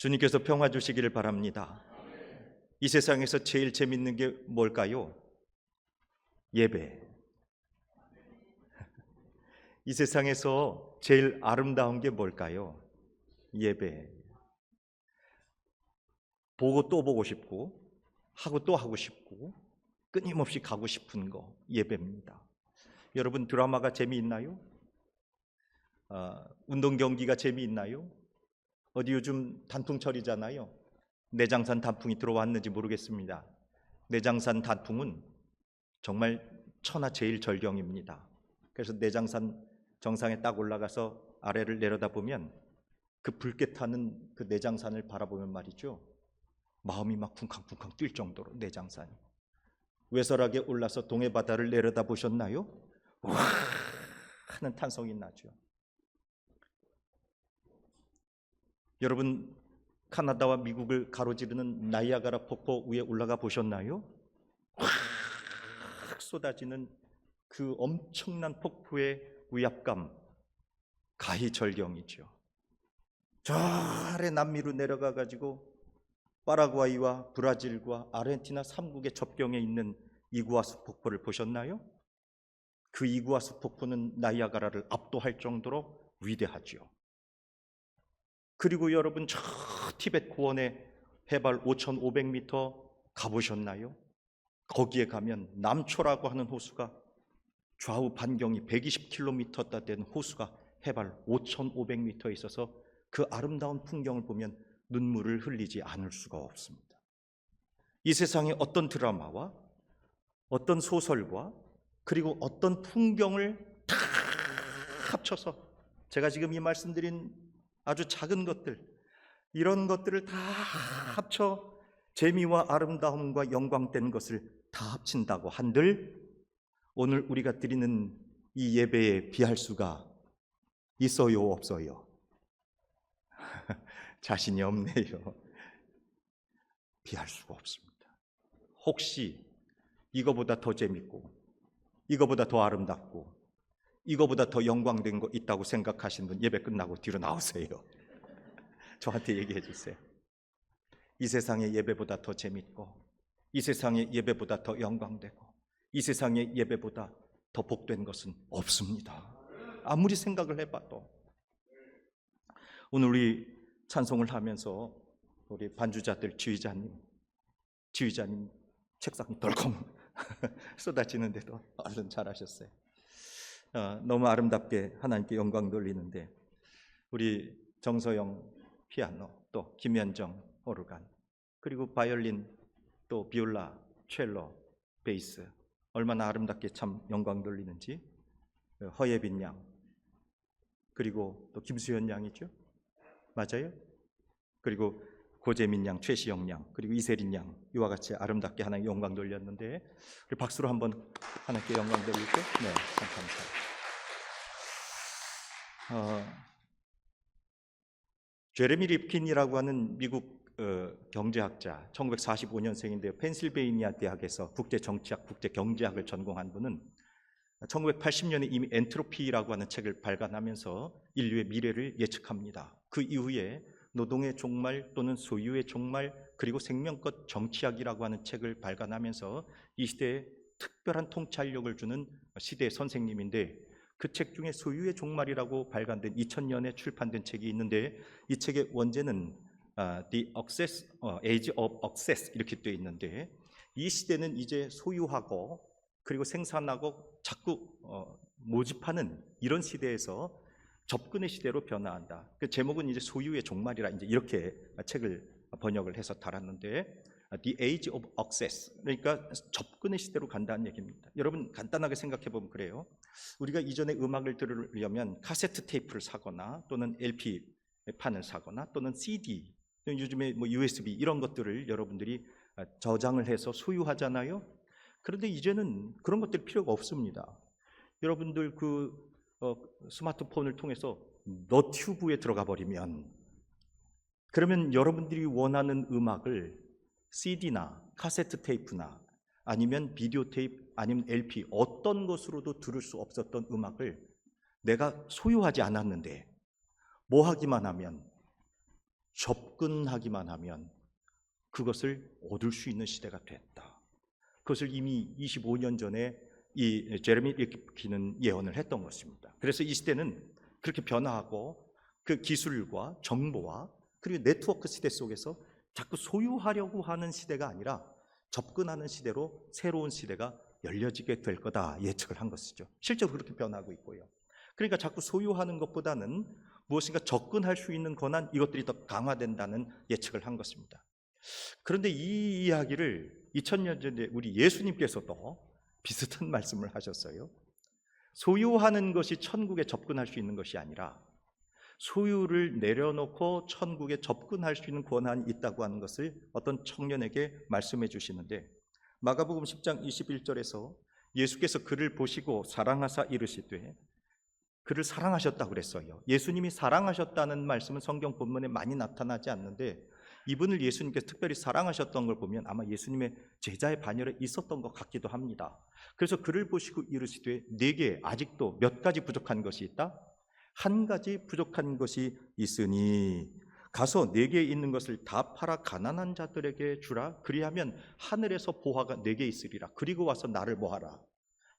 주님께서 평화 주시기를 바랍니다. 이 세상에서 제일 재밌는 게 뭘까요? 예배. 이 세상에서 제일 아름다운 게 뭘까요? 예배. 보고 또 보고 싶고 하고 또 하고 싶고 끊임없이 가고 싶은 거 예배입니다. 여러분, 드라마가 재미있나요? 운동 경기가 재미있나요? 어디 요즘 단풍철이잖아요. 내장산 단풍이 들어왔는지 모르겠습니다. 내장산 단풍은 정말 천하제일절경입니다. 그래서 내장산 정상에 딱 올라가서 아래를 내려다보면 그 붉게 타는 그 내장산을 바라보면 말이죠, 마음이 막 쿵쾅쿵쾅 뛸 정도로 내장산이. 외설하게 올라서 동해바다를 내려다보셨나요? 와 하는 탄성이 나죠. 여러분, 카나다와 미국을 가로지르는 나이아가라 폭포 위에 올라가 보셨나요? 확 쏟아지는 그 엄청난 폭포의 위압감, 가히절경이죠. 저 아래 남미로 내려가 가지고 파라과이와 브라질과 아르헨티나 3국의 접경에 있는 이구아수 폭포를 보셨나요? 그 이구아수 폭포는 나이아가라를 압도할 정도로 위대하죠. 그리고 여러분, 저 티베트 고원의 해발 5,500m 가보셨나요? 거기에 가면 남초라고 하는 호수가, 좌우 반경이 120km나 되는 호수가 해발 5,500m에 있어서 그 아름다운 풍경을 보면 눈물을 흘리지 않을 수가 없습니다. 이 세상에 어떤 드라마와 어떤 소설과 그리고 어떤 풍경을 다 합쳐서, 제가 지금 이 말씀드린 아주 작은 것들, 이런 것들을 다 합쳐 재미와 아름다움과 영광된 것을 다 합친다고 한들 오늘 우리가 드리는 이 예배에 비할 수가 있어요, 없어요? 자신이 없네요. 비할 수가 없습니다. 혹시 이거보다 더 재밌고 이거보다 더 아름답고 이거보다 더 영광된 거 있다고 생각하시는 분, 예배 끝나고 뒤로 나오세요. 저한테 얘기해 주세요. 이 세상의 예배보다 더 재밌고 이 세상의 예배보다 더 영광되고 이 세상의 예배보다 더 복된 것은 없습니다. 아무리 생각을 해봐도. 오늘 우리 찬송을 하면서 우리 반주자들, 지휘자님 책상이 덜컹 쏟아지는데도 얼른 잘하셨어요. 너무 아름답게 하나님께 영광 돌리는데, 우리 정서영 피아노, 또 김현정 오르간, 그리고 바이올린, 또 비올라, 첼로, 베이스, 얼마나 아름답게 참 영광 돌리는지. 허예빈 양, 그리고 또 김수현 양이죠, 맞아요? 그리고 고재민 양, 최시영 양, 그리고 이세린 양, 이와 같이 아름답게 하나님 영광 돌렸는데, 우리 박수로 한번 하나님께 영광 돌릴게요. 네, 감사합니다. 제레미 립킨이라고 하는 미국 경제학자, 1945년생인데요. 펜실베이니아 대학에서 국제정치학, 국제경제학을 전공한 분은 1980년에 이미 엔트로피라고 하는 책을 발간하면서 인류의 미래를 예측합니다. 그 이후에 노동의 종말 또는 소유의 종말, 그리고 생명것 정치학이라고 하는 책을 발간하면서 이 시대에 특별한 통찰력을 주는 시대의 선생님인데, 그 책 중에 소유의 종말이라고 발간된 2000년에 출판된 책이 있는데, 이 책의 원제는 The Age of Access 이렇게 되어 있는데, 이 시대는 이제 소유하고 그리고 생산하고 자꾸 모집하는 이런 시대에서 접근의 시대로 변화한다. 그 제목은 이제 소유의 종말이라 이제 이렇게 책을 번역을 해서 달았는데, The Age of Access, 그러니까 접근의 시대로 간다는 얘기입니다. 여러분, 간단하게 생각해 보면 그래요. 우리가 이전에 음악을 들으려면 카세트 테이프를 사거나 또는 LP 판을 사거나 또는 CD, 요즘에 뭐 USB 이런 것들을 여러분들이 저장을 해서 소유하잖아요. 그런데 이제는 그런 것들 필요가 없습니다. 여러분들 스마트폰을 통해서 너튜브에 들어가 버리면, 그러면 여러분들이 원하는 음악을 CD나 카세트 테이프나 아니면 비디오 테이프 아니면 LP, 어떤 것으로도 들을 수 없었던 음악을 내가 소유하지 않았는데 뭐 하기만 하면 접근하기만 하면 그것을 얻을 수 있는 시대가 됐다. 그것을 이미 25년 전에 이 제레미 리프킨은 예언을 했던 것입니다. 그래서 이 시대는 그렇게 변화하고 그 기술과 정보와 그리고 네트워크 시대 속에서 자꾸 소유하려고 하는 시대가 아니라 접근하는 시대로 새로운 시대가 열려지게 될 거다 예측을 한 것이죠. 실제로 그렇게 변하고 있고요. 그러니까 자꾸 소유하는 것보다는 무엇인가 접근할 수 있는 권한, 이것들이 더 강화된다는 예측을 한 것입니다. 그런데 이 이야기를 2000년 전에 우리 예수님께서도 비슷한 말씀을 하셨어요. 소유하는 것이 천국에 접근할 수 있는 것이 아니라 소유를 내려놓고 천국에 접근할 수 있는 권한이 있다고 하는 것을 어떤 청년에게 말씀해 주시는데, 마가복음 10장 21절에서 예수께서 그를 보시고 사랑하사 이르시되, 그를 사랑하셨다고 그랬어요. 예수님이 사랑하셨다는 말씀은 성경 본문에 많이 나타나지 않는데, 이분을 예수님께서 특별히 사랑하셨던 걸 보면 아마 예수님의 제자의 반열에 있었던 것 같기도 합니다. 그래서 그를 보시고 이르시되, 네게 아직도 몇 가지 부족한 것이 있다? 한 가지 부족한 것이 있으니 가서 네게 있는 것을 다 팔아 가난한 자들에게 주라. 그리하면 하늘에서 보화가 네게 있으리라. 그리고 와서 나를 뭐하라?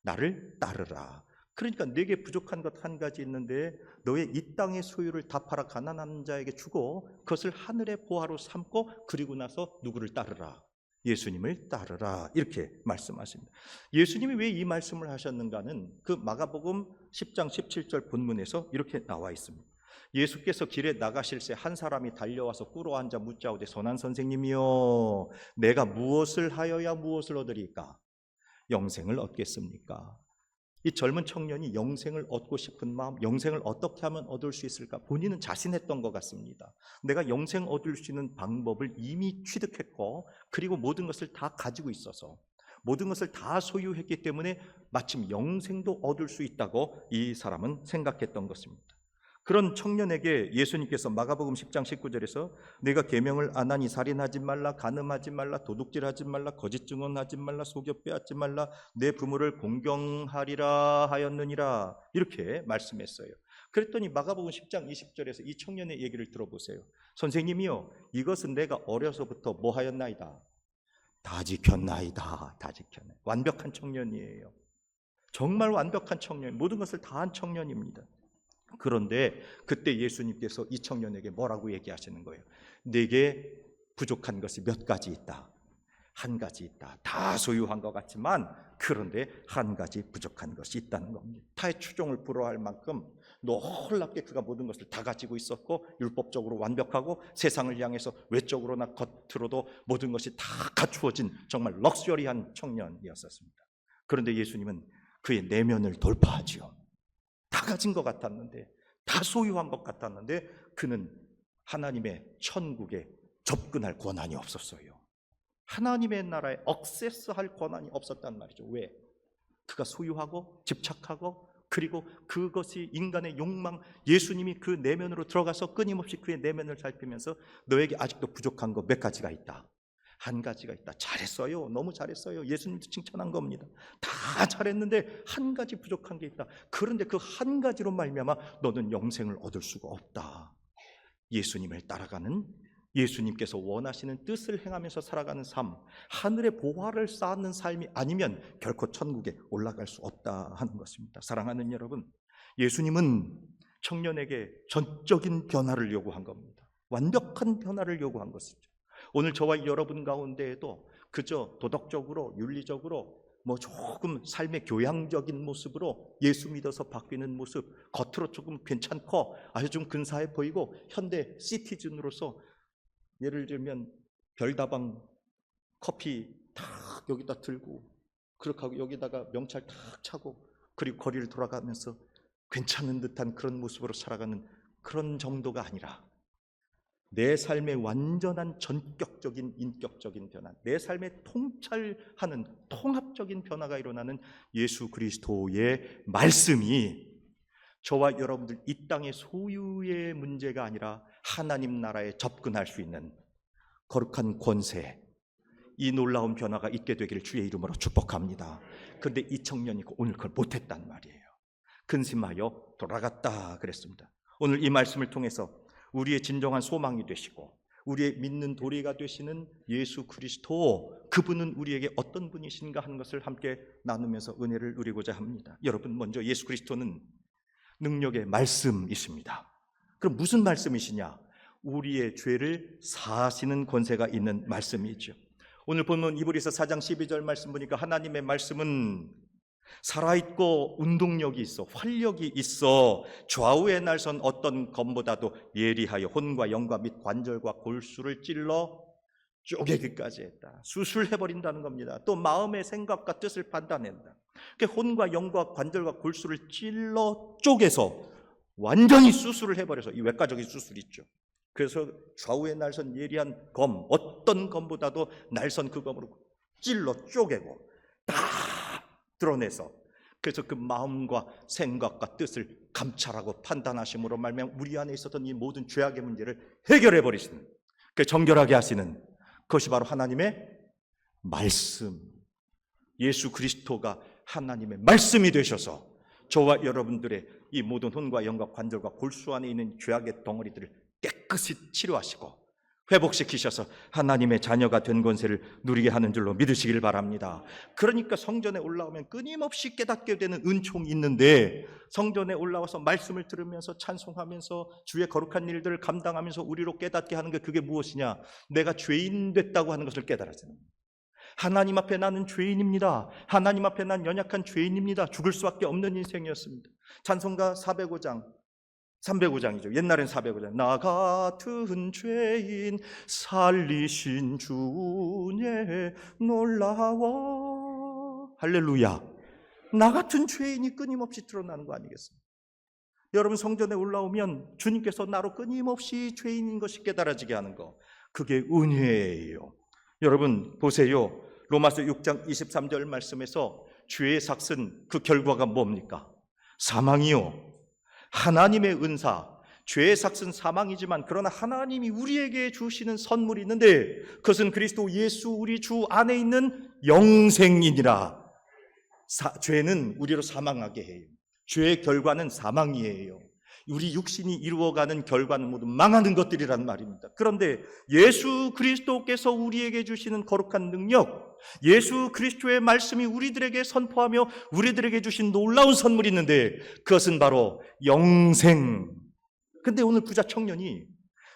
나를 따르라. 그러니까 네게 부족한 것 한 가지 있는데 너의 이 땅의 소유를 다 팔아 가난한 자에게 주고 그것을 하늘의 보화로 삼고 그리고 나서 누구를 따르라? 예수님을 따르라. 이렇게 말씀하십니다. 예수님이 왜 이 말씀을 하셨는가는 그 마가복음 10장 17절 본문에서 이렇게 나와 있습니다. 예수께서 길에 나가실새 한 사람이 달려와서 꿇어 앉아 묻자오되, 선한 선생님이여, 내가 무엇을 하여야 무엇을 얻으리까? 영생을 얻겠습니까? 이 젊은 청년이 영생을 얻고 싶은 마음, 영생을 어떻게 하면 얻을 수 있을까? 본인은 자신했던 것 같습니다. 내가 영생 얻을 수 있는 방법을 이미 취득했고, 그리고 모든 것을 다 가지고 있어서, 모든 것을 다 소유했기 때문에 마침 영생도 얻을 수 있다고 이 사람은 생각했던 것입니다. 그런 청년에게 예수님께서 마가복음 10장 19절에서 내가 계명을 안 하니 살인하지 말라, 간음하지 말라, 도둑질하지 말라, 거짓 증언하지 말라, 속여 빼앗지 말라, 내 부모를 공경하리라 하였느니라, 이렇게 말씀했어요. 그랬더니 마가복음 10장 20절에서 이 청년의 얘기를 들어보세요. 선생님이요, 이것은 내가 어려서부터 뭐 하였나이다? 다 지켰나이다. 다 지켰네. 완벽한 청년이에요. 정말 완벽한 청년, 모든 것을 다 한 청년입니다. 그런데 그때 예수님께서 이 청년에게 뭐라고 얘기하시는 거예요? 네게 부족한 것이 몇 가지 있다. 한 가지 있다. 다 소유한 것 같지만 그런데 한 가지 부족한 것이 있다는 겁니다. 타의 추종을 불허할 만큼 놀랍게 그가 모든 것을 다 가지고 있었고, 율법적으로 완벽하고 세상을 향해서 외적으로나 겉으로도 모든 것이 다 갖추어진 정말 럭셔리한 청년이었습니다. 그런데 예수님은 그의 내면을 돌파하지요. 다 가진 것 같았는데, 다 소유한 것 같았는데 그는 하나님의 천국에 접근할 권한이 없었어요. 하나님의 나라에 액세스할 권한이 없었단 말이죠. 왜? 그가 소유하고 집착하고, 그리고 그것이 인간의 욕망, 예수님이 그 내면으로 들어가서 끊임없이 그의 내면을 살피면서 너에게 아직도 부족한 거 몇 가지가 있다. 한 가지가 있다. 잘했어요. 너무 잘했어요. 예수님도 칭찬한 겁니다. 다 잘했는데 한 가지 부족한 게 있다. 그런데 그 한 가지로 말미암아 너는 영생을 얻을 수가 없다. 예수님을 따라가는, 예수님께서 원하시는 뜻을 행하면서 살아가는 삶, 하늘의 보화를 쌓는 삶이 아니면 결코 천국에 올라갈 수 없다 하는 것입니다. 사랑하는 여러분, 예수님은 청년에게 전적인 변화를 요구한 겁니다. 완벽한 변화를 요구한 것이죠. 오늘 저와 여러분 가운데에도 그저 도덕적으로, 윤리적으로 조금 삶의 교양적인 모습으로 예수 믿어서 바뀌는 모습, 겉으로 조금 괜찮고 아주 좀 근사해 보이고 현대 시티즌으로서, 예를 들면 별다방 커피 탁 여기다 들고, 그렇게 하고 여기다가 명찰 탁 차고, 그리고 거리를 돌아가면서 괜찮은 듯한 그런 모습으로 살아가는 그런 정도가 아니라, 내 삶의 완전한 전격적인 인격적인 변화, 내 삶에 통찰하는 통합적인 변화가 일어나는 예수 그리스도의 말씀이 저와 여러분들 이 땅의 소유의 문제가 아니라 하나님 나라에 접근할 수 있는 거룩한 권세, 이 놀라운 변화가 있게 되기를 주의 이름으로 축복합니다. 그런데 이 청년이 오늘 그걸 못했단 말이에요. 근심하여 돌아갔다 그랬습니다. 오늘 이 말씀을 통해서 우리의 진정한 소망이 되시고 우리의 믿는 도리가 되시는 예수 그리스도, 그분은 우리에게 어떤 분이신가 하는 것을 함께 나누면서 은혜를 누리고자 합니다. 여러분, 먼저 예수 그리스도는 능력의 말씀이십니다. 그럼 무슨 말씀이시냐? 우리의 죄를 사하시는 권세가 있는 말씀이죠. 오늘 보면 이브리서 4장 12절 말씀 보니까 하나님의 말씀은 살아있고 운동력이 있어, 활력이 있어, 좌우의 날선 어떤 검보다도 예리하여 혼과 영과 및 관절과 골수를 찔러 쪼개기까지 했다. 수술해버린다는 겁니다. 또 마음의 생각과 뜻을 판단한다. 그러니까 혼과 영과 관절과 골수를 찔러 쪼개서 완전히 수술을 해버려서, 이 외과적인 수술 있죠. 그래서 좌우의 날선 예리한 검, 어떤 검보다도 날선 그 검으로 찔러 쪼개고 다 드러내서, 그래서 그 마음과 생각과 뜻을 감찰하고 판단하심으로 말미암아 우리 안에 있었던 이 모든 죄악의 문제를 해결해 버리시는, 그 정결하게 하시는 그것이 바로 하나님의 말씀. 예수 그리스도가 하나님의 말씀이 되셔서 저와 여러분들의 이 모든 혼과 영과 관절과 골수 안에 있는 죄악의 덩어리들을 깨끗이 치료하시고 회복시키셔서 하나님의 자녀가 된 권세를 누리게 하는 줄로 믿으시길 바랍니다. 그러니까 성전에 올라오면 끊임없이 깨닫게 되는 은총이 있는데, 성전에 올라와서 말씀을 들으면서 찬송하면서 주의 거룩한 일들을 감당하면서 우리로 깨닫게 하는 게, 그게 무엇이냐? 내가 죄인 됐다고 하는 것을 깨달았어요. 하나님 앞에 나는 죄인입니다. 하나님 앞에 난 연약한 죄인입니다. 죽을 수밖에 없는 인생이었습니다. 찬송가 305장이죠. 옛날엔 405장. 나 같은 죄인 살리신 주의 놀라워. 할렐루야. 나 같은 죄인이 끊임없이 드러나는 거 아니겠습니까? 여러분, 성전에 올라오면 주님께서 나로 끊임없이 죄인인 것이 깨달아지게 하는 거, 그게 은혜예요. 여러분 보세요. 로마서 6장 23절 말씀에서 죄의 삭은 그 결과가 뭡니까? 사망이요. 하나님의 은사, 죄의 삭은 사망이지만 그러나 하나님이 우리에게 주시는 선물이 있는데, 그것은 그리스도 예수 우리 주 안에 있는 영생이니라. 죄는 우리로 사망하게 해요. 죄의 결과는 사망이에요. 우리 육신이 이루어가는 결과는 모두 망하는 것들이란 말입니다. 그런데 예수 그리스도께서 우리에게 주시는 거룩한 능력, 예수 그리스도의 말씀이 우리들에게 선포하며 우리들에게 주신 놀라운 선물이 있는데, 그것은 바로 영생. 근데 오늘 부자 청년이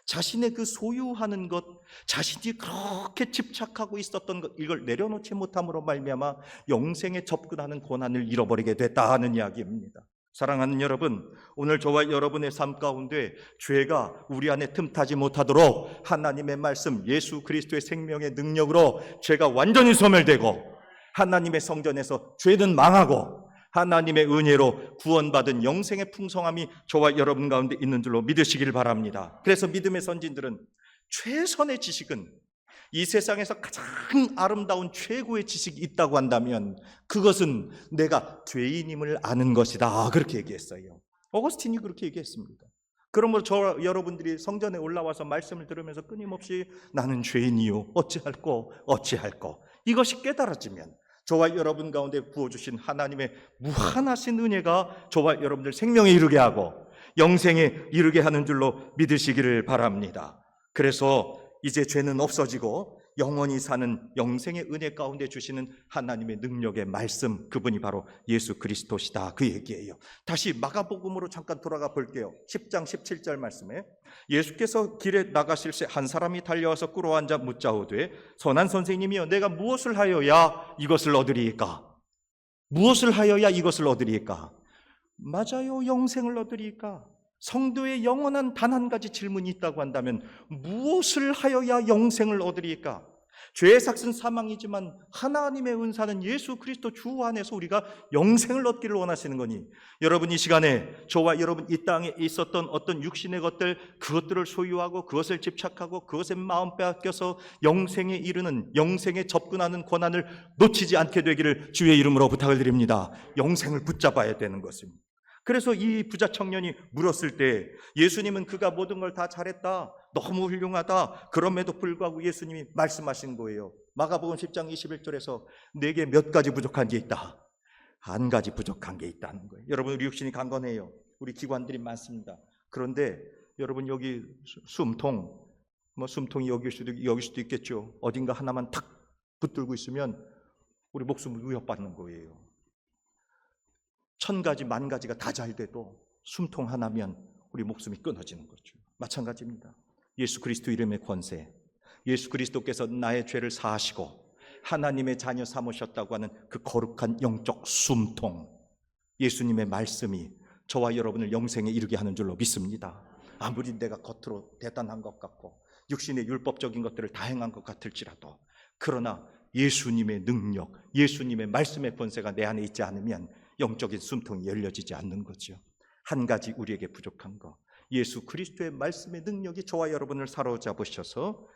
자신의 그 소유하는 것, 자신이 그렇게 집착하고 있었던 것, 이걸 내려놓지 못함으로 말미암아 영생에 접근하는 권한을 잃어버리게 됐다 하는 이야기입니다. 사랑하는 여러분, 오늘 저와 여러분의 삶 가운데 죄가 우리 안에 틈타지 못하도록 하나님의 말씀, 예수 그리스도의 생명의 능력으로 죄가 완전히 소멸되고, 하나님의 성전에서 죄는 망하고 하나님의 은혜로 구원받은 영생의 풍성함이 저와 여러분 가운데 있는 줄로 믿으시길 바랍니다. 그래서 믿음의 선진들은 최선의 지식은, 이 세상에서 가장 아름다운 최고의 지식이 있다고 한다면 그것은 내가 죄인임을 아는 것이다, 그렇게 얘기했어요. 어거스틴이 그렇게 얘기했습니다. 그러므로 저 여러분들이 성전에 올라와서 말씀을 들으면서 끊임없이 나는 죄인이요, 어찌할꼬 이것이 깨달아지면 저와 여러분 가운데 부어주신 하나님의 무한하신 은혜가 저와 여러분들 생명에 이르게 하고 영생에 이르게 하는 줄로 믿으시기를 바랍니다. 그래서 이제 죄는 없어지고 영원히 사는 영생의 은혜 가운데 주시는 하나님의 능력의 말씀, 그분이 바로 예수 그리스도시다, 그 얘기예요. 다시 마가복음으로 잠깐 돌아가 볼게요. 10장 17절 말씀에 예수께서 길에 나가실새 한 사람이 달려와서 꿇어앉아 묻자오되 선한 선생님이여 내가 무엇을 하여야 이것을 얻으리이까? 무엇을 하여야 이것을 얻으리이까? 맞아요, 영생을 얻으리이까? 성도의 영원한 단 한 가지 질문이 있다고 한다면 무엇을 하여야 영생을 얻으리까? 죄의 삭은 사망이지만 하나님의 은사는 예수 그리스도 주 안에서 우리가 영생을 얻기를 원하시는 거니, 여러분 이 시간에 저와 여러분 이 땅에 있었던 어떤 육신의 것들, 그것들을 소유하고 그것을 집착하고 그것에 마음 빼앗겨서 영생에 이르는, 영생에 접근하는 권한을 놓치지 않게 되기를 주의 이름으로 부탁을 드립니다. 영생을 붙잡아야 되는 것입니다. 그래서 이 부자 청년이 물었을 때 예수님은 그가 모든 걸 다 잘했다, 너무 훌륭하다, 그럼에도 불구하고 예수님이 말씀하신 거예요. 마가복음 10장 21절에서 내게 몇 가지 부족한 게 있다, 한 가지 부족한 게 있다는 거예요. 여러분, 우리 육신이 강건해요. 우리 기관들이 많습니다. 그런데 여러분 여기 숨통, 숨통이 여길 수도 있겠죠. 어딘가 하나만 탁 붙들고 있으면 우리 목숨을 위협받는 거예요. 1000가지, 10,000가지가 다 잘 돼도 숨통 하나면 우리 목숨이 끊어지는 거죠. 마찬가지입니다. 예수 그리스도 이름의 권세, 예수 그리스도께서 나의 죄를 사하시고 하나님의 자녀 삼으셨다고 하는 그 거룩한 영적 숨통, 예수님의 말씀이 저와 여러분을 영생에 이르게 하는 줄로 믿습니다. 아무리 내가 겉으로 대단한 것 같고 육신의 율법적인 것들을 다 행한 것 같을지라도, 그러나 예수님의 능력, 예수님의 말씀의 권세가 내 안에 있지 않으면 영적인 숨통이 열려지지 않는 거죠. 한 가지 우리에게 부족한 거, 예수 그리스도의 말씀의 능력이 저와 여러분을 사로잡으셔서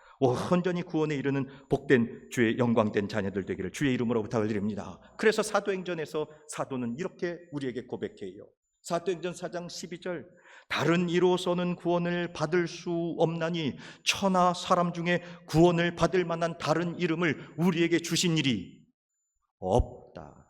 온전히 구원에 이르는 복된 주의 영광된 자녀들 되기를 주의 이름으로 부탁을 드립니다. 그래서 사도행전에서 사도는 이렇게 우리에게 고백해요. 사도행전 4장 12절, 다른 이로서는 구원을 받을 수 없나니 천하 사람 중에 구원을 받을 만한 다른 이름을 우리에게 주신 일이 없다.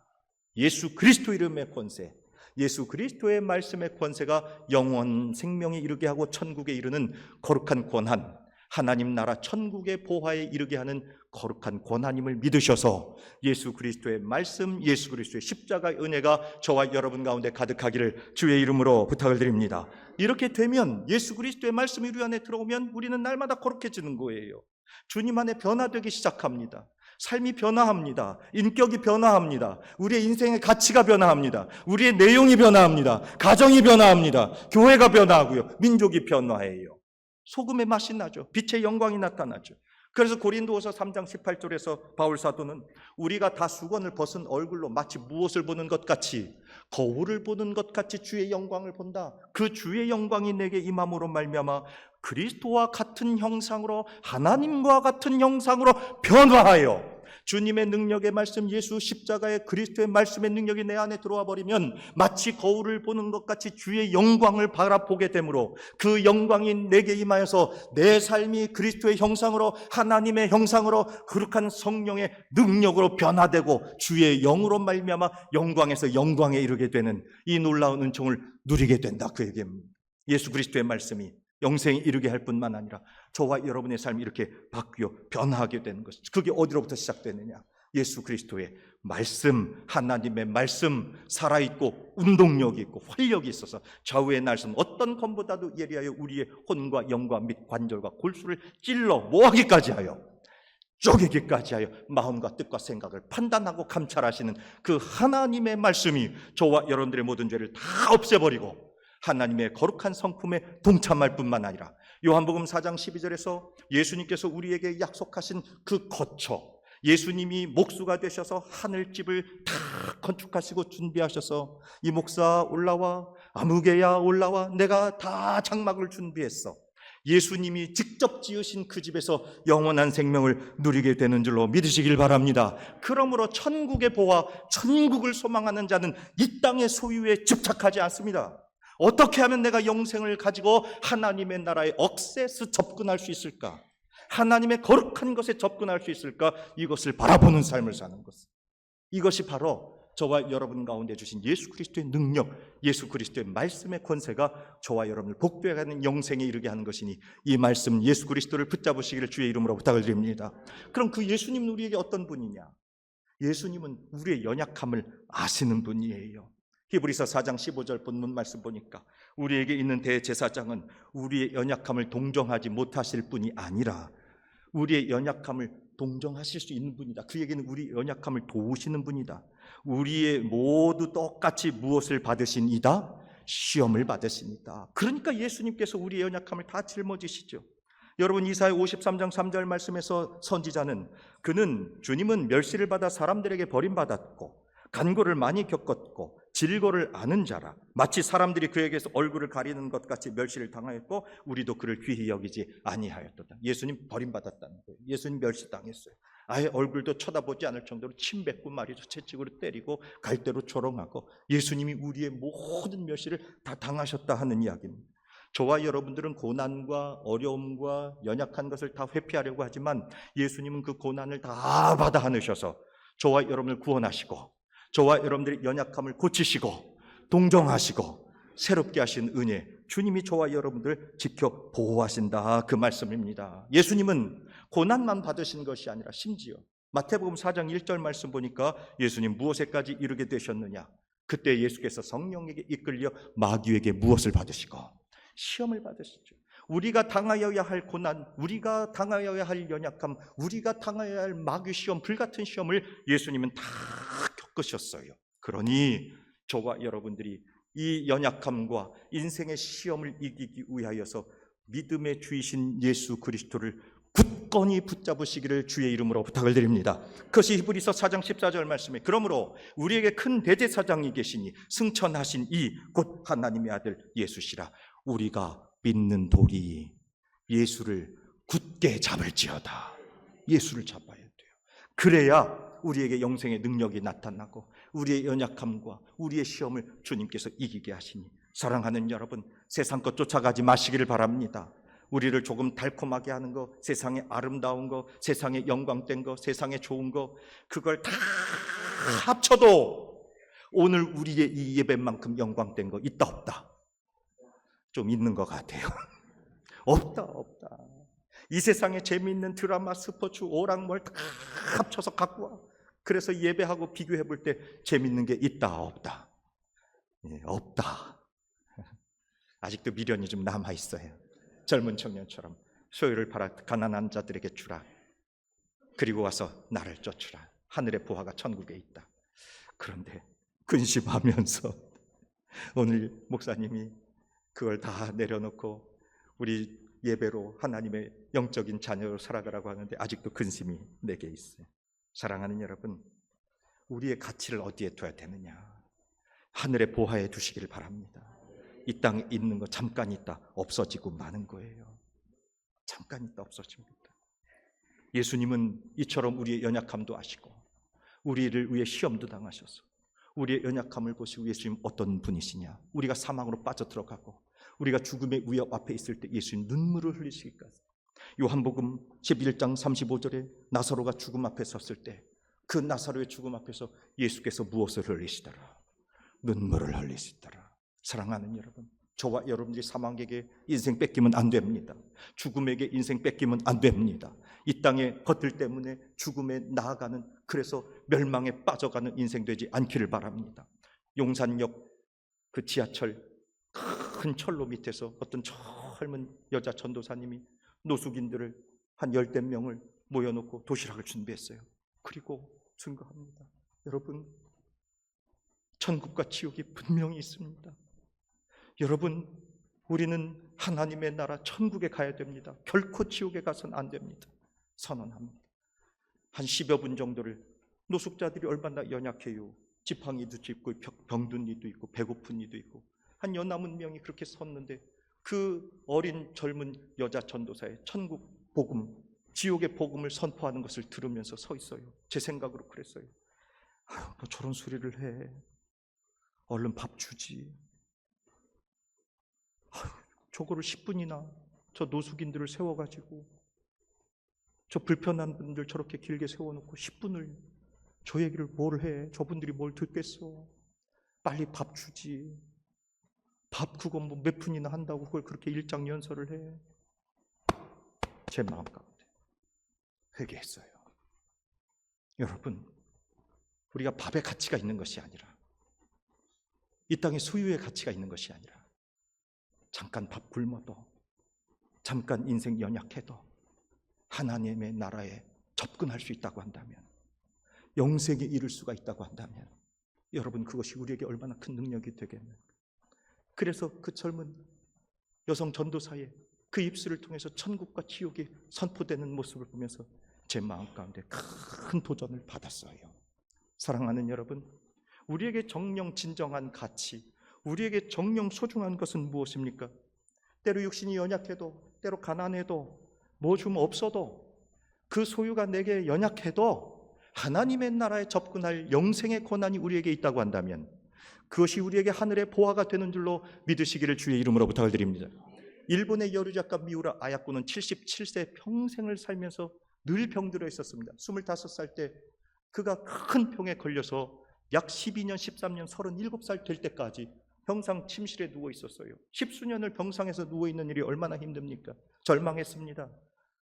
예수 그리스도 이름의 권세, 예수 그리스도의 말씀의 권세가 영원 생명에 이르게 하고 천국에 이르는 거룩한 권한, 하나님 나라 천국의 보화에 이르게 하는 거룩한 권한임을 믿으셔서 예수 그리스도의 말씀, 예수 그리스도의 십자가의 은혜가 저와 여러분 가운데 가득하기를 주의 이름으로 부탁을 드립니다. 이렇게 되면, 예수 그리스도의 말씀이 우리 안에 들어오면 우리는 날마다 거룩해지는 거예요. 주님 안에 변화되기 시작합니다. 삶이 변화합니다. 인격이 변화합니다. 우리의 인생의 가치가 변화합니다. 우리의 내용이 변화합니다. 가정이 변화합니다. 교회가 변화하고요. 민족이 변화해요. 소금의 맛이 나죠. 빛의 영광이 나타나죠. 그래서 고린도후서 3장 18절에서 바울 사도는 우리가 다 수건을 벗은 얼굴로 마치 무엇을 보는 것 같이, 거울을 보는 것 같이 주의 영광을 본다. 그 주의 영광이 내게 임함으로 말미암아 그리스도와 같은 형상으로, 하나님과 같은 형상으로 변화하여, 주님의 능력의 말씀, 예수 십자가의 그리스도의 말씀의 능력이 내 안에 들어와 버리면 마치 거울을 보는 것 같이 주의 영광을 바라보게 되므로 그 영광이 내게 임하여서 내 삶이 그리스도의 형상으로, 하나님의 형상으로, 거룩한 성령의 능력으로 변화되고 주의 영으로 말미암아 영광에서 영광에 이르게 되는 이 놀라운 은총을 누리게 된다. 그 얘기입니다. 예수 그리스도의 말씀이 영생에 이르게 할 뿐만 아니라 저와 여러분의 삶이 이렇게 바뀌어 변화하게 되는 것. 그게 어디로부터 시작되느냐? 예수 그리스도의 말씀, 하나님의 말씀, 살아있고 운동력이 있고 활력이 있어서 좌우의 날선 어떤 검보다도 예리하여 우리의 혼과 영과 및 관절과 골수를 찔러 모하기까지 하여, 쪼개기까지 하여 마음과 뜻과 생각을 판단하고 감찰하시는 그 하나님의 말씀이 저와 여러분들의 모든 죄를 다 없애버리고 하나님의 거룩한 성품에 동참할 뿐만 아니라 요한복음 4장 12절에서 예수님께서 우리에게 약속하신 그 거처, 예수님이 목수가 되셔서 하늘집을 다 건축하시고 준비하셔서 이 목사 올라와, 아무개야 올라와, 내가 다 장막을 준비했어. 예수님이 직접 지으신 그 집에서 영원한 생명을 누리게 되는 줄로 믿으시길 바랍니다. 그러므로 천국의 보화, 천국을 소망하는 자는 이 땅의 소유에 집착하지 않습니다. 어떻게 하면 내가 영생을 가지고 하나님의 나라에 억세스 접근할 수 있을까? 하나님의 거룩한 것에 접근할 수 있을까? 이것을 바라보는 삶을 사는 것. 이것이 바로 저와 여러분 가운데 주신 예수 그리스도의 능력, 예수 그리스도의 말씀의 권세가 저와 여러분을 복되어가는 영생에 이르게 하는 것이니 이 말씀 예수 그리스도를 붙잡으시기를 주의 이름으로 부탁을 드립니다. 그럼 그 예수님은 우리에게 어떤 분이냐? 예수님은 우리의 연약함을 아시는 분이에요. 히브리서 4장 15절 본문 말씀 보니까 우리에게 있는 대제사장은 우리의 연약함을 동정하지 못하실 분이 아니라 우리의 연약함을 동정하실 수 있는 분이다. 그 얘기는 우리 연약함을 도우시는 분이다. 우리의 모두 똑같이 무엇을 받으신 이다? 시험을 받으십니다. 그러니까 예수님께서 우리의 연약함을 다 짊어지시죠. 여러분 이사야 53장 3절 말씀에서 선지자는 그는 주님은 멸시를 받아 사람들에게 버림받았고 간고를 많이 겪었고 질고를 아는 자라, 마치 사람들이 그에게서 얼굴을 가리는 것 같이 멸시를 당하였고 우리도 그를 귀히 여기지 아니하였도다. 예수님 버림받았다는 거예요. 예수님 멸시당했어요. 아예 얼굴도 쳐다보지 않을 정도로 침 뱉고 말이죠. 채찍으로 때리고 갈대로 조롱하고 예수님이 우리의 모든 멸시를 다 당하셨다 하는 이야기입니다. 저와 여러분들은 고난과 어려움과 연약한 것을 다 회피하려고 하지만 예수님은 그 고난을 다 받아 안으셔서 저와 여러분을 구원하시고 저와 여러분들의 연약함을 고치시고 동정하시고 새롭게 하신 은혜, 주님이 저와 여러분들을 지켜 보호하신다, 그 말씀입니다. 예수님은 고난만 받으신 것이 아니라 심지어 마태복음 4장 1절 말씀 보니까 예수님 무엇에까지 이르게 되셨느냐, 그때 예수께서 성령에게 이끌려 마귀에게 무엇을 받으시고 시험을 받으시죠. 우리가 당하여야 할 고난, 우리가 당하여야 할 연약함, 우리가 당하여야 할 마귀 시험, 불같은 시험을 예수님은 다 겪으셨어요. 그러니 저와 여러분들이 이 연약함과 인생의 시험을 이기기 위하여서 믿음의 주이신 예수 그리스도를 굳건히 붙잡으시기를 주의 이름으로 부탁을 드립니다. 그것이 히브리서 4장 14절 말씀에, 그러므로 우리에게 큰 대제사장이 계시니 승천하신 이 곧 하나님의 아들 예수시라. 우리가 믿는 돌이 예수를 굳게 잡을지어다. 예수를 잡아야 돼요. 그래야 우리에게 영생의 능력이 나타나고 우리의 연약함과 우리의 시험을 주님께서 이기게 하시니, 사랑하는 여러분, 세상 것 쫓아가지 마시기를 바랍니다. 우리를 조금 달콤하게 하는 거, 세상의 아름다운 거, 세상의 영광된 거, 세상의 좋은 거, 그걸 다 합쳐도 오늘 우리의 이 예배만큼 영광된 거 있다 없다? 좀 있는 것 같아요. 없다. 이 세상에 재미있는 드라마, 스포츠, 오락물 다 합쳐서 갖고 와. 그래서 예배하고 비교해 볼 때 재미있는 게 있다 없다? 없다. 아직도 미련이 좀 남아 있어요. 젊은 청년처럼 소유를 팔아 가난한 자들에게 주라. 그리고 와서 나를 쫓으라. 하늘의 보화가 천국에 있다. 그런데 근심하면서 오늘 목사님이 그걸 다 내려놓고 우리 예배로 하나님의 영적인 자녀로 살아가라고 하는데 아직도 근심이 내게 있어요. 사랑하는 여러분, 우리의 가치를 어디에 둬야 되느냐? 하늘의 보화에 두시기를 바랍니다. 이 땅에 있는 거 잠깐 있다 없어지고 마는 거예요. 잠깐 있다 없어집니다. 예수님은 이처럼 우리의 연약함도 아시고 우리를 위해 시험도 당하셔서 우리의 연약함을 보시고 예수님 어떤 분이시냐, 우리가 사망으로 빠져들어가고 우리가 죽음의 위협 앞에 있을 때 예수님 눈물을 흘리시기까지. 요한복음 11장 35절에 나사로가 죽음 앞에 섰을 때 그 나사로의 죽음 앞에서 예수께서 무엇을 흘리시더라? 눈물을 흘리시더라. 사랑하는 여러분, 저와 여러분들이 사망에게 인생 뺏기면 안 됩니다. 죽음에게 인생 뺏기면 안 됩니다. 이 땅의 것들 때문에 죽음에 나아가는, 그래서 멸망에 빠져가는 인생 되지 않기를 바랍니다. 용산역 그 지하철 큰 철로 밑에서 어떤 젊은 여자 전도사님이 노숙인들을 한 10대 명을 모여놓고 도시락을 준비했어요. 그리고 증거합니다. 여러분, 천국과 지옥이 분명히 있습니다. 여러분, 우리는 하나님의 나라 천국에 가야 됩니다. 결코 지옥에 가서는 안 됩니다. 선언합니다. 한 10여 분 정도를, 노숙자들이 얼마나 연약해요. 지팡이도 짚고 병든 이도 있고 배고픈 이도 있고, 한 여남은 명이 그렇게 섰는데 그 어린 젊은 여자 전도사의 천국 복음, 지옥의 복음을 선포하는 것을 들으면서 서 있어요. 제 생각으로 그랬어요. 뭐 저런 소리를 해. 얼른 밥 주지. 저거를 10분이나 저 노숙인들을 세워가지고, 저 불편한 분들 저렇게 길게 세워놓고 10분을 저 얘기를 뭘 해. 저분들이 뭘 듣겠어. 빨리 밥 주지. 밥 그거 뭐 몇 분이나 한다고 그걸 그렇게 일장연설을 해. 제 마음 가운데 회개했어요. 여러분, 우리가 밥의 가치가 있는 것이 아니라, 이 땅의 소유의 가치가 있는 것이 아니라, 잠깐 밥 굶어도, 잠깐 인생 연약해도 하나님의 나라에 접근할 수 있다고 한다면, 영생에 이를 수가 있다고 한다면, 여러분, 그것이 우리에게 얼마나 큰 능력이 되겠는가. 그래서 그 젊은 여성 전도사의 그 입술을 통해서 천국과 지옥이 선포되는 모습을 보면서 제 마음 가운데 큰 도전을 받았어요. 사랑하는 여러분, 우리에게 정령 진정한 가치, 우리에게 정령 소중한 것은 무엇입니까? 때로 육신이 연약해도, 때로 가난해도, 뭐 좀 없어도, 그 소유가 내게 연약해도 하나님의 나라에 접근할 영생의 권한이 우리에게 있다고 한다면, 그것이 우리에게 하늘의 보화가 되는 줄로 믿으시기를 주의 이름으로 부탁을 드립니다. 일본의 여류 작가 미우라 아야코는 77세 평생을 살면서 늘 병들어 있었습니다. 25살 때 그가 큰 병에 걸려서 약 12년, 13년, 37살 될 때까지 병상 침실에 누워 있었어요. 10수년을 병상에서 누워 있는 일이 얼마나 힘듭니까? 절망했습니다.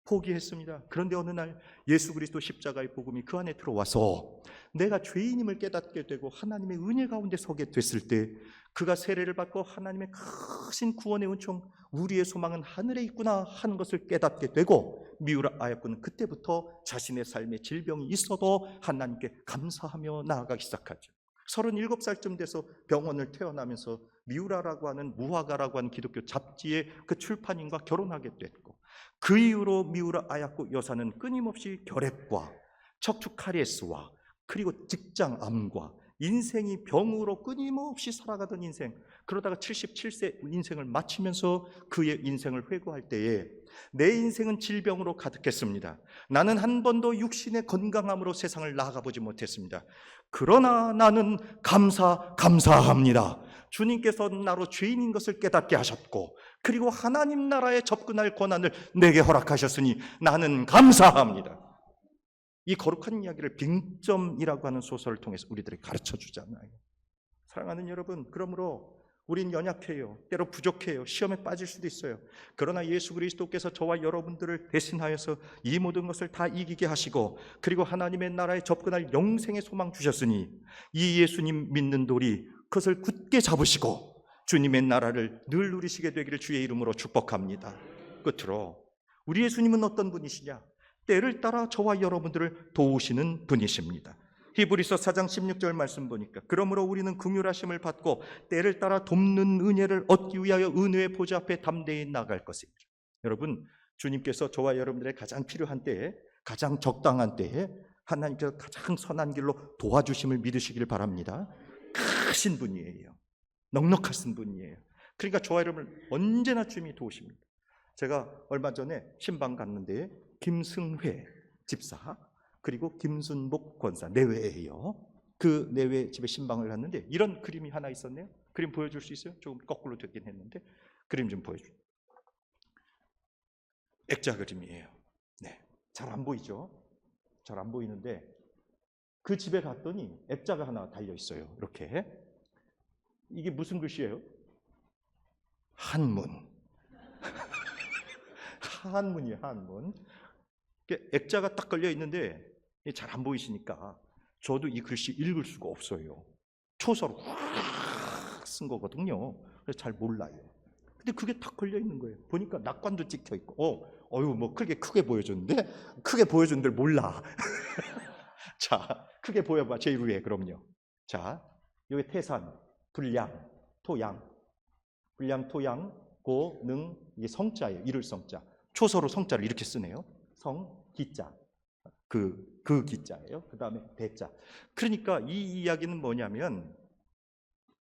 포기했습니다. 그런데 어느 날 예수 그리스도 십자가의 복음이 그 안에 들어와서 내가 죄인임을 깨닫게 되고 하나님의 은혜 가운데 서게 됐을 때 그가 세례를 받고 하나님의 크신 구원의 은총, 우리의 소망은 하늘에 있구나 하는 것을 깨닫게 되고, 미우라 아야꾼은 그때부터 자신의 삶에 질병이 있어도 하나님께 감사하며 나아가기 시작하죠. 37살쯤 돼서 병원을 퇴원하면서 미우라라고 하는 무화과라고 하는 기독교 잡지의 그 출판인과 결혼하게 됐고, 그 이후로 미우라 아야쿠 여사는 끊임없이 결핵과 척추 카리에스와 그리고 직장 암과 인생이 병으로 끊임없이 살아가던 인생, 그러다가 77세 인생을 마치면서 그의 인생을 회고할 때에 내 인생은 질병으로 가득했습니다. 나는 한 번도 육신의 건강함으로 세상을 나아가보지 못했습니다. 그러나 나는 감사합니다. 주님께서 나로 죄인인 것을 깨닫게 하셨고, 그리고 하나님 나라에 접근할 권한을 내게 허락하셨으니 나는 감사합니다. 이 거룩한 이야기를 빙점이라고 하는 소설을 통해서 우리들에게 가르쳐 주잖아요. 사랑하는 여러분, 그러므로 우린 연약해요. 때로 부족해요. 시험에 빠질 수도 있어요. 그러나 예수 그리스도께서 저와 여러분들을 대신하여서 이 모든 것을 다 이기게 하시고, 그리고 하나님의 나라에 접근할 영생의 소망 주셨으니 이 예수님 믿는 돌이 그것을 굳게 잡으시고 주님의 나라를 늘 누리시게 되기를 주의 이름으로 축복합니다. 끝으로 우리 예수님은 어떤 분이시냐? 때를 따라 저와 여러분들을 도우시는 분이십니다. 히브리서 4장 16절 말씀 보니까, 그러므로 우리는 긍휼하심을 받고 때를 따라 돕는 은혜를 얻기 위하여 은혜의 보좌 앞에 담대히 나아갈 것입니다. 여러분, 주님께서 저와 여러분들의 가장 필요한 때에, 가장 적당한 때에 하나님께서 가장 선한 길로 도와주심을 믿으시기를 바랍니다. 크신 분이에요. 넉넉하신 분이에요. 그러니까 저와 여러분을 언제나 주님이 도우십니다. 제가 얼마 전에 신방 갔는데 김승회 집사 그리고 김순복 권사 내외예요. 그 내외 집에 신방을 갔는데 이런 그림이 하나 있었네요. 그림 보여줄 수 있어요? 조금 거꾸로 됐긴 했는데 그림 좀 보여줘. 액자 그림이에요. 네, 잘 안 보이죠? 잘 안 보이는데 그 집에 갔더니 액자가 하나 달려 있어요. 이렇게. 이게 무슨 글씨예요? 한문. 한문이에요. 한문. 액자가 딱 걸려 있는데 잘 안 보이시니까 저도 이 글씨 읽을 수가 없어요. 초서로 확 쓴 거거든요. 그래서 잘 몰라요. 근데 그게 딱 걸려 있는 거예요. 보니까 낙관도 찍혀 있고, 뭐 크게 보여줬는데, 크게 보여줬는데 몰라. 자, 크게 보여봐. 제일 위에. 그럼요. 자, 여기 태산, 불량, 토양, 불량, 토양, 고, 능, 이게 성자예요. 이를 성자. 초서로 성자를 이렇게 쓰네요. 성, 기자. 그 기자예요. 그 다음에 대자. 그러니까 이 이야기는 뭐냐면,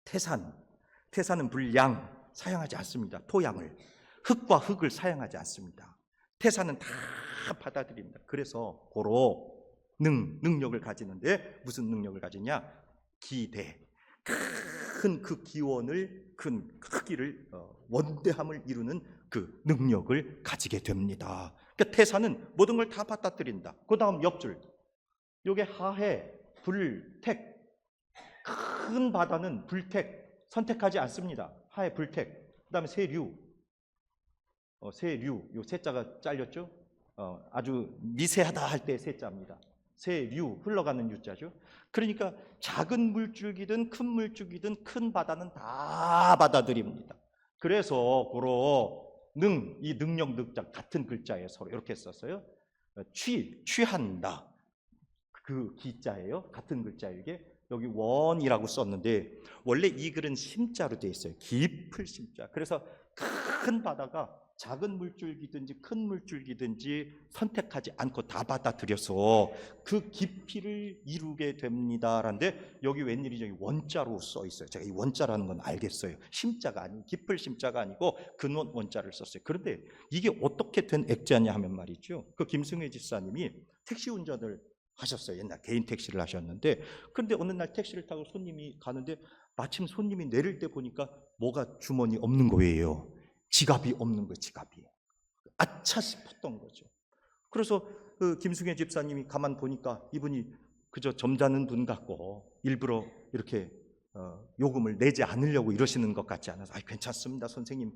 태산은 불량, 사용하지 않습니다. 토양을. 흙과 흙을 사용하지 않습니다. 태산은 다 받아들입니다. 그래서 고로 능력을 가지는데, 무슨 능력을 가지냐? 기대. 큰 그 기원을, 큰 크기를, 원대함을 이루는 그 능력을 가지게 됩니다. 그러니까 태산은 모든 걸 다 받아들인다. 그 다음 옆줄. 요게 하해, 불택. 큰 바다는 불택. 선택하지 않습니다. 하해, 불택. 그 다음에 세류. 세류. 요 세자가 잘렸죠? 아주 미세하다 할 때 세자입니다. 세류, 흘러가는 유자죠. 그러니까 작은 물줄기든 큰 물줄기든 큰 바다는 다 받아들입니다. 그래서 고로 이 능력 늑자 같은 글자에 서로 이렇게 썼어요. 취한다. 그 기자예요. 같은 글자예요. 이게 여기 원이라고 썼는데 원래 이 글은 심자로 되어 있어요. 깊을 심자. 그래서 큰 바다가 작은 물줄기든지 큰 물줄기든지 선택하지 않고 다 받아들여서 그 깊이를 이루게 됩니다라는데 여기 웬일이죠? 원자로 써 있어요. 제가 이 원자라는 건 알겠어요. 심자가 아니고 깊을 심자가 아니고 근원 원자를 썼어요. 그런데 이게 어떻게 된 액자냐 하면 말이죠. 그 김승회 집사님이 택시 운전을 하셨어요. 옛날 개인 택시를 하셨는데 그런데 어느 날 택시를 타고 손님이 가는데 마침 손님이 내릴 때 보니까 뭐가 주머니 없는 거예요. 지갑이 없는 거예요. 지갑이. 아차 싶었던 거죠. 그래서 그 김승혜 집사님이 가만 보니까 이분이 그저 점잖은 분 같고 일부러 이렇게 요금을 내지 않으려고 이러시는 것 같지 않아서 괜찮습니다 선생님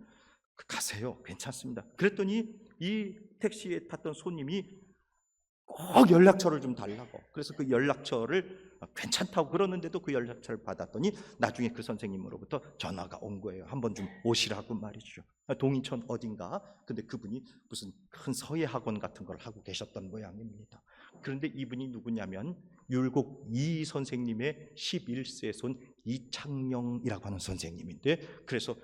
가세요 괜찮습니다. 그랬더니 이 택시에 탔던 손님이 꼭 연락처를 좀 달라고, 그래서 그 연락처를 괜찮다고 그러는데도 그 연락처를 받았더니 나중에 그 선생님으로부터 전화가 온 거예요. 한번 좀 오시라고 말이죠. 동인천 어딘가. 근데 그분이 무슨 큰 서예 학원 같은 걸 하고 계셨던 모양입니다. 그런데 이분이 누구냐면 율곡 이 선생님의 11세 손 이창영이라고 하는 선생님인데, 그래서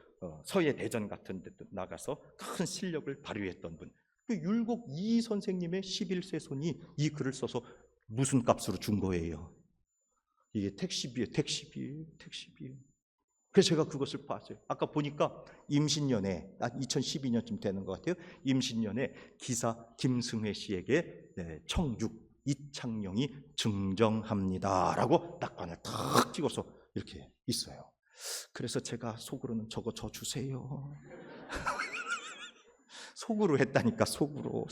서예 대전 같은 데 나가서 큰 실력을 발휘했던 분. 그 율곡 이 선생님의 11세 손이 이 글을 써서 무슨 값으로 준 거예요? 이게 택시비예요. 그래서 제가 그것을 봤어요. 아까 보니까 임신년에 2012년쯤 되는 것 같아요. 임신년에 기사 김승회 씨에게 청육 이창영이 증정합니다라고 낙관을 탁 찍어서 이렇게 있어요. 그래서 제가 속으로는 저거 저 주세요. 속으로 했다니까, 속으로.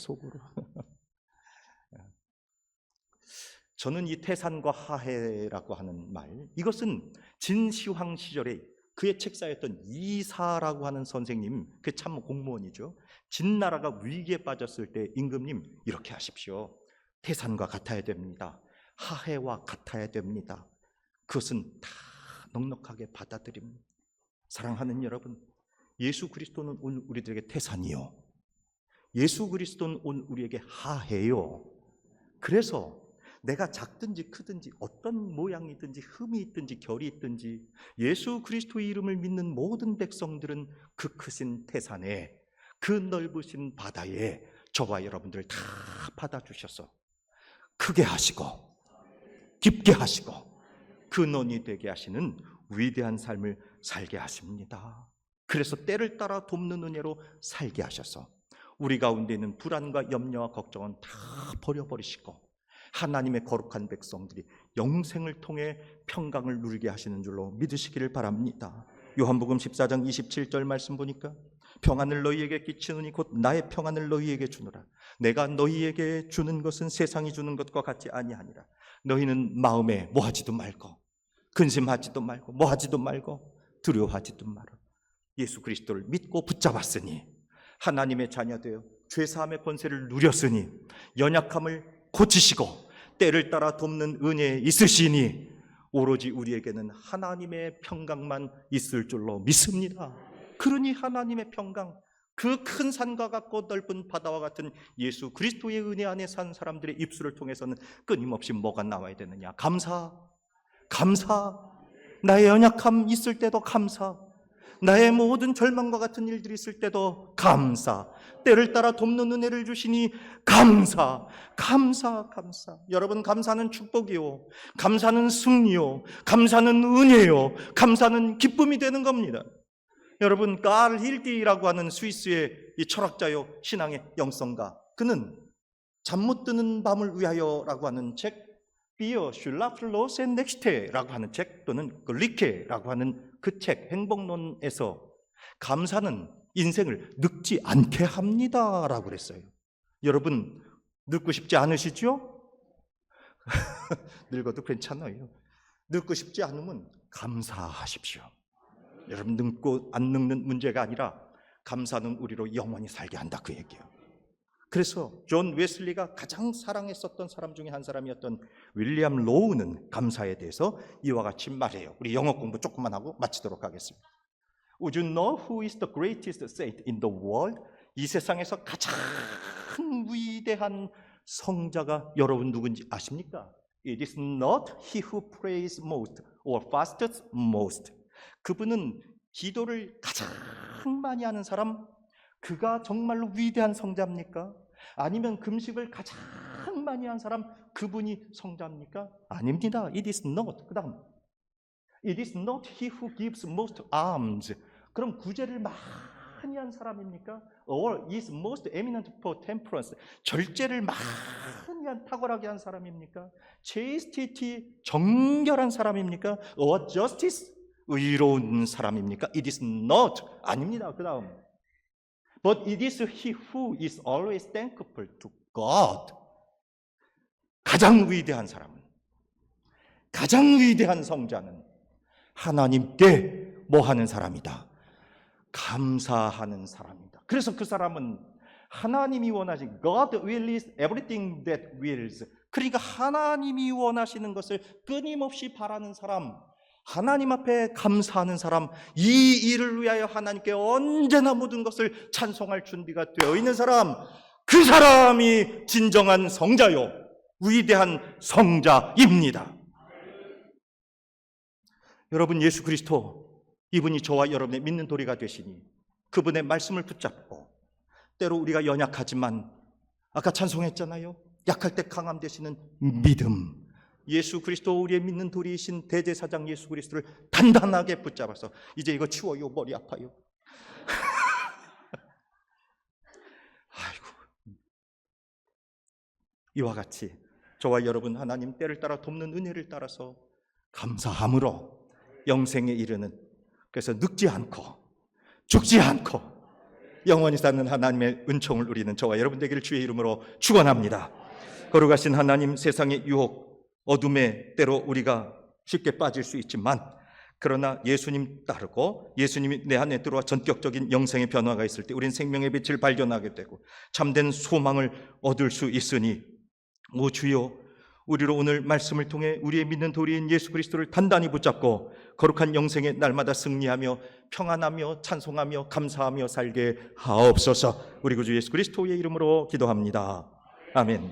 저는 이 태산과 하해라고 하는 말, 이것은 진시황 시절에 그의 책사였던 이사라고 하는 선생님, 그 참 공무원이죠. 진나라가 위기에 빠졌을 때 임금님 이렇게 하십시오. 태산과 같아야 됩니다. 하해와 같아야 됩니다. 그것은 다 넉넉하게 받아들입니다. 사랑하는 여러분, 예수 그리스도는 오늘 우리들에게 태산이요, 예수 그리스도는 오늘 우리에게 하해요. 그래서 내가 작든지 크든지 어떤 모양이든지 흠이 있든지 결이 있든지 예수 그리스도의 이름을 믿는 모든 백성들은 그 크신 태산에, 그 넓으신 바다에 저와 여러분들을 다 받아주셔서 크게 하시고 깊게 하시고 근원이 되게 하시는 위대한 삶을 살게 하십니다. 그래서 때를 따라 돕는 은혜로 살게 하셔서 우리 가운데 있는 불안과 염려와 걱정은 다 버려버리시고 하나님의 거룩한 백성들이 영생을 통해 평강을 누리게 하시는 줄로 믿으시기를 바랍니다. 요한복음 14장 27절 말씀 보니까 평안을 너희에게 끼치느니 곧 나의 평안을 너희에게 주노라. 내가 너희에게 주는 것은 세상이 주는 것과 같지 아니하니라. 너희는 마음에 뭐하지도 말고 근심하지도 말고 뭐하지도 말고 두려워하지도 마라. 예수 그리스도를 믿고 붙잡았으니, 하나님의 자녀되어 죄사함의 권세를 누렸으니, 연약함을 고치시고 때를 따라 돕는 은혜에 있으시니 오로지 우리에게는 하나님의 평강만 있을 줄로 믿습니다. 그러니 하나님의 평강, 그 큰 산과 같고 넓은 바다와 같은 예수 그리스도의 은혜 안에 산 사람들의 입술을 통해서는 끊임없이 뭐가 나와야 되느냐? 감사. 나의 연약함 있을 때도 감사. 나의 모든 절망과 같은 일들이 있을 때도 감사. 때를 따라 돕는 은혜를 주시니 감사. 여러분, 감사는 축복이요, 감사는 승리요, 감사는 은혜요, 감사는 기쁨이 되는 겁니다. 여러분, 까르 힐디라고 하는 스위스의 이 철학자요, 신앙의 영성가, 그는 잠 못 드는 밤을 위하여라고 하는 책, 비어 슐라플로스 앤 넥스테라고 하는 책, 또는 리케라고 하는 그 책, 행복론에서 감사는 인생을 늙지 않게 합니다라고 그랬어요. 여러분, 늙고 싶지 않으시죠? 늙어도 괜찮아요. 늙고 싶지 않으면 감사하십시오. 여러분, 늙고 안 늙는 문제가 아니라 감사는 우리로 영원히 살게 한다, 그 얘기예요. 그래서 존 웨슬리가 가장 사랑했었던 사람 중에 한 사람이었던 윌리엄 로우는 감사에 대해서 이와 같이 말해요. 우리 영어 공부 조금만 하고 마치도록 하겠습니다. Would you know who is the greatest saint in the world? 이 세상에서 가장 위대한 성자가 여러분 누군지 아십니까? It is not he who prays most or fasts most. 그분은 기도를 가장 많이 하는 사람, 그가 정말로 위대한 성자입니까? 아니면 금식을 가장 많이 한 사람, 그분이 성자입니까? 아닙니다. It is not. 그 다음, It is not he who gives most alms. 그럼 구제를 많이 한 사람입니까? Or is most eminent for temperance. 절제를 많이 한, 탁월하게 한 사람입니까? chastity, 정결한 사람입니까? Or justice, 의로운 사람입니까? It is not. 아닙니다. 그 다음, But it is he who is always thankful to God. 가장 위대한 사람은, 가장 위대한 성자는 하나님께 뭐 하는 사람이다? 감사하는 사람이다. 그래서 그 사람은 하나님이 원하신 God will is everything that wills. 그러니까 하나님이 원하시는 것을 끊임없이 바라는 사람, 하나님 앞에 감사하는 사람, 이 일을 위하여 하나님께 언제나 모든 것을 찬송할 준비가 되어 있는 사람, 그 사람이 진정한 성자요, 위대한 성자입니다. 여러분, 예수 그리스도, 이분이 저와 여러분의 믿는 도리가 되시니 그분의 말씀을 붙잡고, 때로 우리가 연약하지만 아까 찬송했잖아요, 약할 때 강함 되시는 믿음, 예수 그리스도, 우리의 믿는 도리이신 대제사장 예수 그리스도를 단단하게 붙잡아서 이제 이거 치워요, 머리 아파요. 아이고, 이와 같이 저와 여러분 하나님 때를 따라 돕는 은혜를 따라서 감사함으로 영생에 이르는, 그래서 늙지 않고 죽지 않고 영원히 사는 하나님의 은총을 누리는 저와 여러분 되기를 주의 이름으로 축원합니다. 거룩하신 하나님, 세상의 유혹, 어둠에 때로 우리가 쉽게 빠질 수 있지만, 그러나 예수님 따르고 예수님이 내 안에 들어와 전격적인 영생의 변화가 있을 때 우리는 생명의 빛을 발견하게 되고 참된 소망을 얻을 수 있으니, 오 주여, 우리로 오늘 말씀을 통해 우리의 믿는 도리인 예수 그리스도를 단단히 붙잡고 거룩한 영생의 날마다 승리하며 평안하며 찬송하며 감사하며 살게 하옵소서. 우리 구주 예수 그리스도의 이름으로 기도합니다. 아멘.